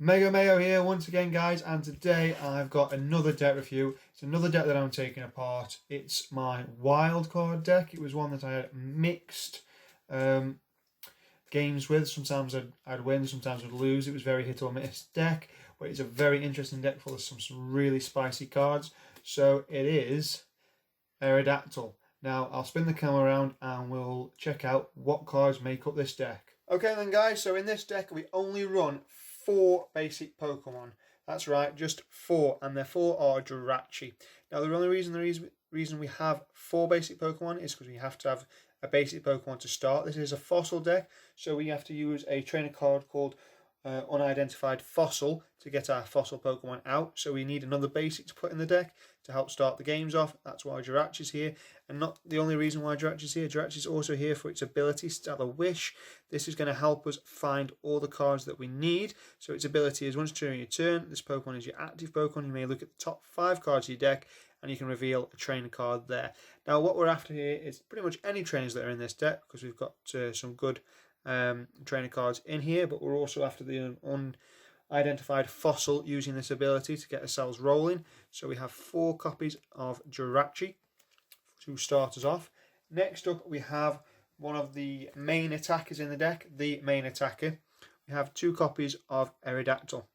MegaMayo here once again, guys, and today I've got another deck review. It's another deck that I'm taking apart. It's my wildcard deck. It was one that I had mixed games with. Sometimes I'd win, sometimes I'd lose. It was very hit or miss deck, but it's a very interesting deck full of some really spicy cards. So it is AERODACTYL. Now I'll spin the camera around and we'll check out what cards make up this deck. Okay then, guys, so in this deck we only run 4 basic Pokemon. That's right, just 4, and their 4 are Jirachi. Now the only reason we have 4 basic Pokemon is because we have to have a basic Pokemon to start. This is a fossil deck, so we have to use a trainer card called Unidentified Fossil to get our fossil Pokemon out. So we need another basic to put in the deck to help start the games off. That's why Jirachi's here, and not the only reason why Jirachi's here. Jirachi's also here for its ability Stellar Wish. This is going to help us find all the cards that we need. So its ability is once during your turn, this Pokemon is your active Pokemon. You may look at the top 5 cards of your deck and you can reveal a trainer card there. Now what we're after here is pretty much any trainers that are in this deck, because we've got some good trainer cards in here, but we're also after the unidentified fossil using this ability to get ourselves rolling. So we have 4 copies of Jirachi to start us off. Next up we have one of the main attackers in the deck, the main attacker. We have 2 copies of AERODACTYL.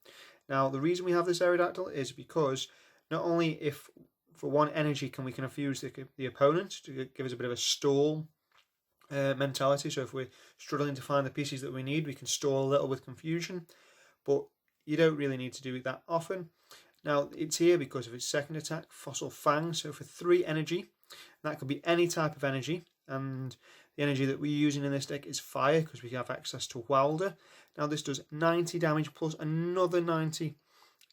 Now the reason we have this AERODACTYL is because not only if for 1 energy can we confuse the opponent to give us a bit of a stall mentality. So if we're struggling to find the pieces that we need, we can stall a little with confusion, but you don't really need to do it that often. Now it's here because of its second attack, Fossil Fang. So for 3 energy, that could be any type of energy, and the energy that we're using in this deck is fire because we have access to Welder. Now this does 90 damage plus another 90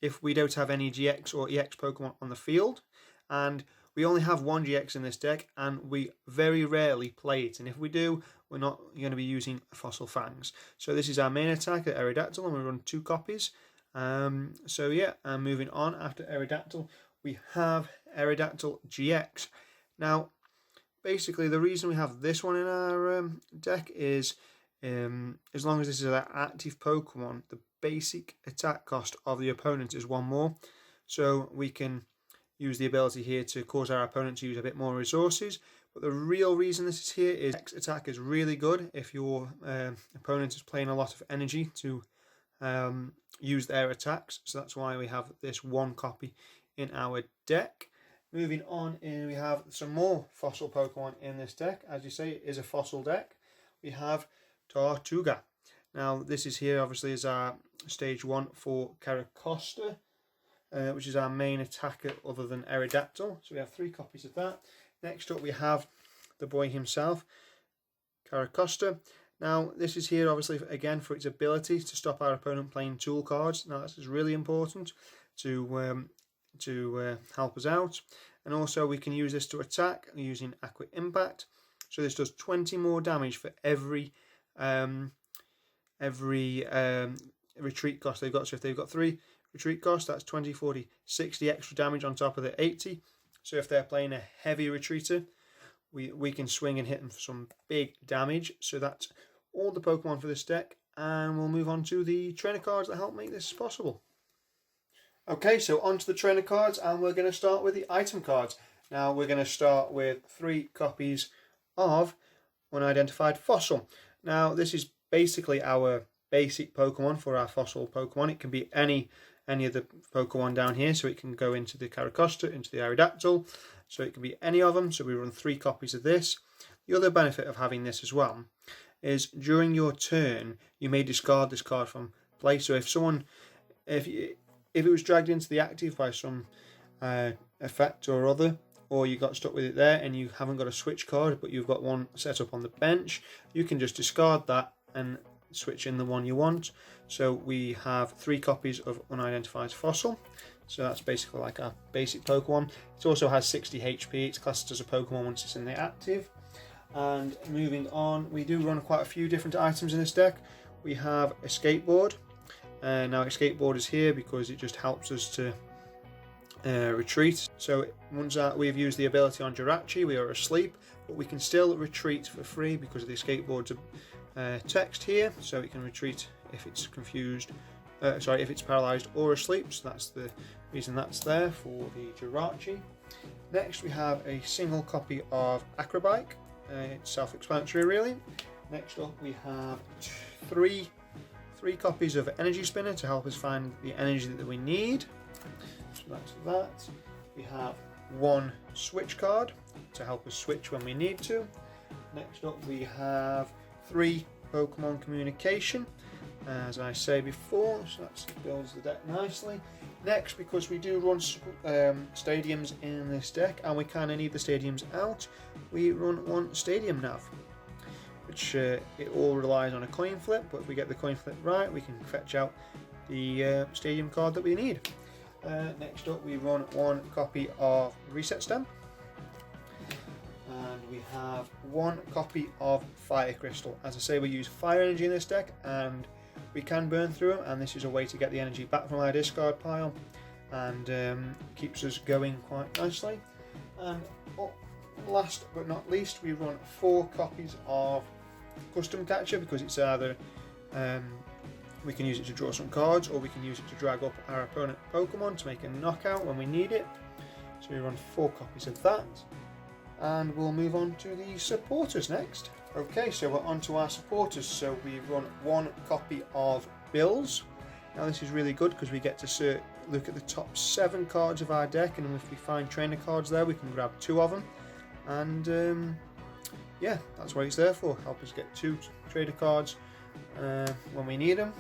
if we don't have any GX or EX Pokemon on the field, and we only have 1 GX in this deck, and we very rarely play it. And if we do, we're not going to be using Fossil Fangs. So this is our main attack at AERODACTYL, and we run 2 copies. So yeah, and moving on after AERODACTYL, we have AERODACTYL GX. Now, basically, the reason we have this one in our deck is as long as this is an active Pokemon, the basic attack cost of the opponent is 1 more. So we can use the ability here to cause our opponent to use a bit more resources. But the real reason this is here is attack is really good if your opponent is playing a lot of energy to use their attacks. So that's why we have this 1 copy in our deck. Moving on, we have some more fossil Pokemon in this deck. As you say, it is a fossil deck. We have Tortuga. Now this is here obviously is our stage 1 for CARRACOSTA, which is our main attacker other than AERODACTYL. So we have 3 copies of that. Next up we have the boy himself, CARRACOSTA. Now this is here obviously again for its ability to stop our opponent playing tool cards. Now this is really important to help us out. And also we can use this to attack using Aqua Impact. So this does 20 more damage for every retreat cost they've got. So if they've got 3 retreat cost, that's 20, 40, 60 extra damage on top of the 80. So if they're playing a heavy retreater, we can swing and hit them for some big damage. So that's all the Pokemon for this deck, and we'll move on to the trainer cards that help make this possible. Okay, so on to the trainer cards, and we're going to start with the item cards. Now we're going to start with 3 copies of Unidentified Fossil. Now this is basically our basic Pokemon for our fossil Pokemon. It can be any of the Pokemon down here, so it can go into the CARRACOSTA, into the AERODACTYL, so it can be any of them. So we run 3 copies of this. The other benefit of having this as well is during your turn you may discard this card from play. So if it was dragged into the active by some effect or other, or you got stuck with it there and you haven't got a switch card but you've got one set up on the bench, you can just discard that and switch in the one you want. So we have 3 copies of Unidentified Fossil. So that's basically like our basic Pokemon. It also has 60 HP. It's classed as a Pokemon once it's in the active. And moving on, we do run quite a few different items in this deck. We have a skateboard. Now a skateboard is here because it just helps us to retreat. So once we've used the ability on Jirachi, we are asleep, but we can still retreat for free because of the skateboard's text here. So it can retreat if it's confused if it's paralysed or asleep, so that's the reason that's there for the Jirachi. Next we have a single copy of Acrobike. It's self-explanatory really. Next up we have three copies of Energy Spinner to help us find the energy that we need. So that's that. We have one switch card to help us switch when we need to. Next up we have 3 Pokemon Communication, as I say before, so that builds the deck nicely. Next, because we do run stadiums in this deck and we kind of need the stadiums out, we run one Stadium Nav, which it all relies on a coin flip, but if we get the coin flip right we can fetch out the stadium card that we need. Next up we run one copy of Reset Stamp, and we have one copy of Fire Crystal. As I say, we use fire energy in this deck and we can burn through them, and this is a way to get the energy back from our discard pile and keeps us going quite nicely. And last but not least, we run 4 copies of Custom Catcher, because it's either we can use it to draw some cards or we can use it to drag up our opponent Pokemon to make a knockout when we need it. So we run 4 copies of that, and we'll move on to the supporters next. Okay, so we're on to our supporters. So we run 1 copy of Bills. Now this is really good because we get to look at the top 7 cards of our deck, and if we find trainer cards there we can grab 2 of them, and yeah, that's what it's there for, help us get 2 trader cards when we need them.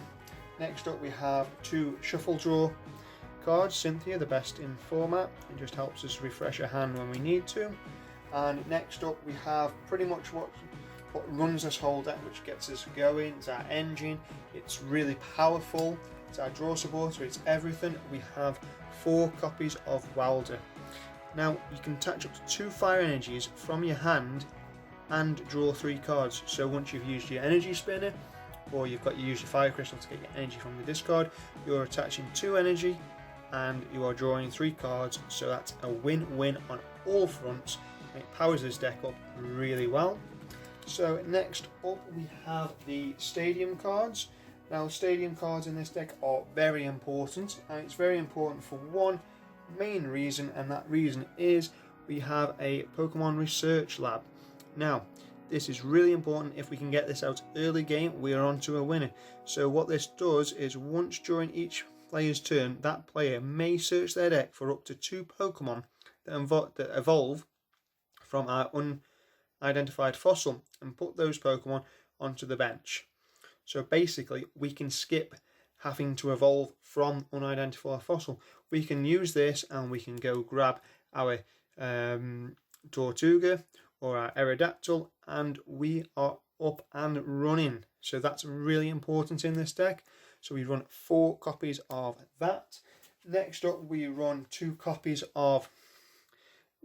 Next up we have 2 Shuffle Draw cards, Cynthia, the best in format. It just helps us refresh a hand when we need to. And next up we have pretty much what runs this whole deck, which gets us going. It's our engine, it's really powerful, it's our draw supporter, it's everything. We have 4 copies of Wilder. Now you can attach up to 2 fire energies from your hand and draw 3 cards. So once you've used your energy spinner, or you've got to use your fire crystal to get your energy from the discard, you're attaching 2 energy and you are drawing 3 cards, so that's a win-win on all fronts. It powers this deck up really well. So next up we have the stadium cards. Now stadium cards in this deck are very important, and it's very important for one main reason, and that reason is we have a Pokemon Research Lab. Now this is really important. If we can get this out early game, we are on to a winner. So what this does is, once during each player's turn, that player may search their deck for up to 2 Pokemon that evolve from our unidentified fossil and put those Pokemon onto the bench. So basically we can skip having to evolve from unidentified fossil. We can use this and we can go grab our Tortuga or our Aerodactyl, and we are up and running. So that's really important in this deck. So we run 4 copies of that. Next up we run 2 copies of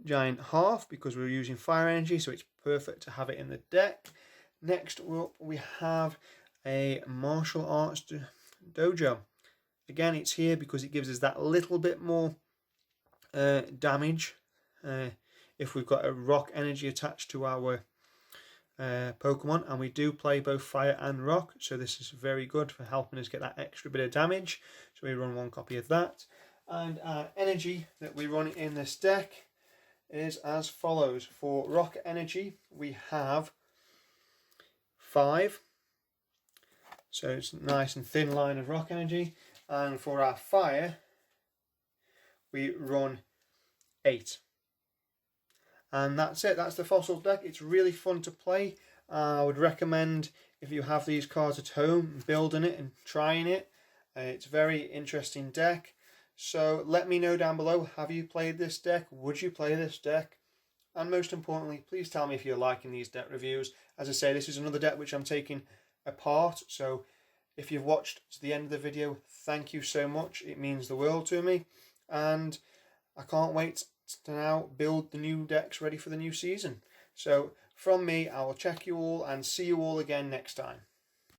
Giant Half, because we're using fire energy, so it's perfect to have it in the deck. Next up we have a Martial Arts Dojo. Again, it's here because it gives us that little bit more damage if we've got a rock energy attached to our Pokemon, and we do play both fire and rock, so this is very good for helping us get that extra bit of damage. So we run 1 copy of that, and our energy that we run in this deck is as follows. For rock energy we have 5, so it's a nice and thin line of rock energy, and for our fire we run 8. And that's it, that's the fossil deck. It's really fun to play. I would recommend, if you have these cards at home, building it and trying it. It's a very interesting deck. So let me know down below, have you played this deck? Would you play this deck? And most importantly, please tell me if you're liking these deck reviews. As I say, this is another deck which I'm taking apart, so if you've watched to the end of the video, thank you so much. It means the world to me, and I can't wait to now build the new decks ready for the new season. So from me, I will check you all and see you all again next time.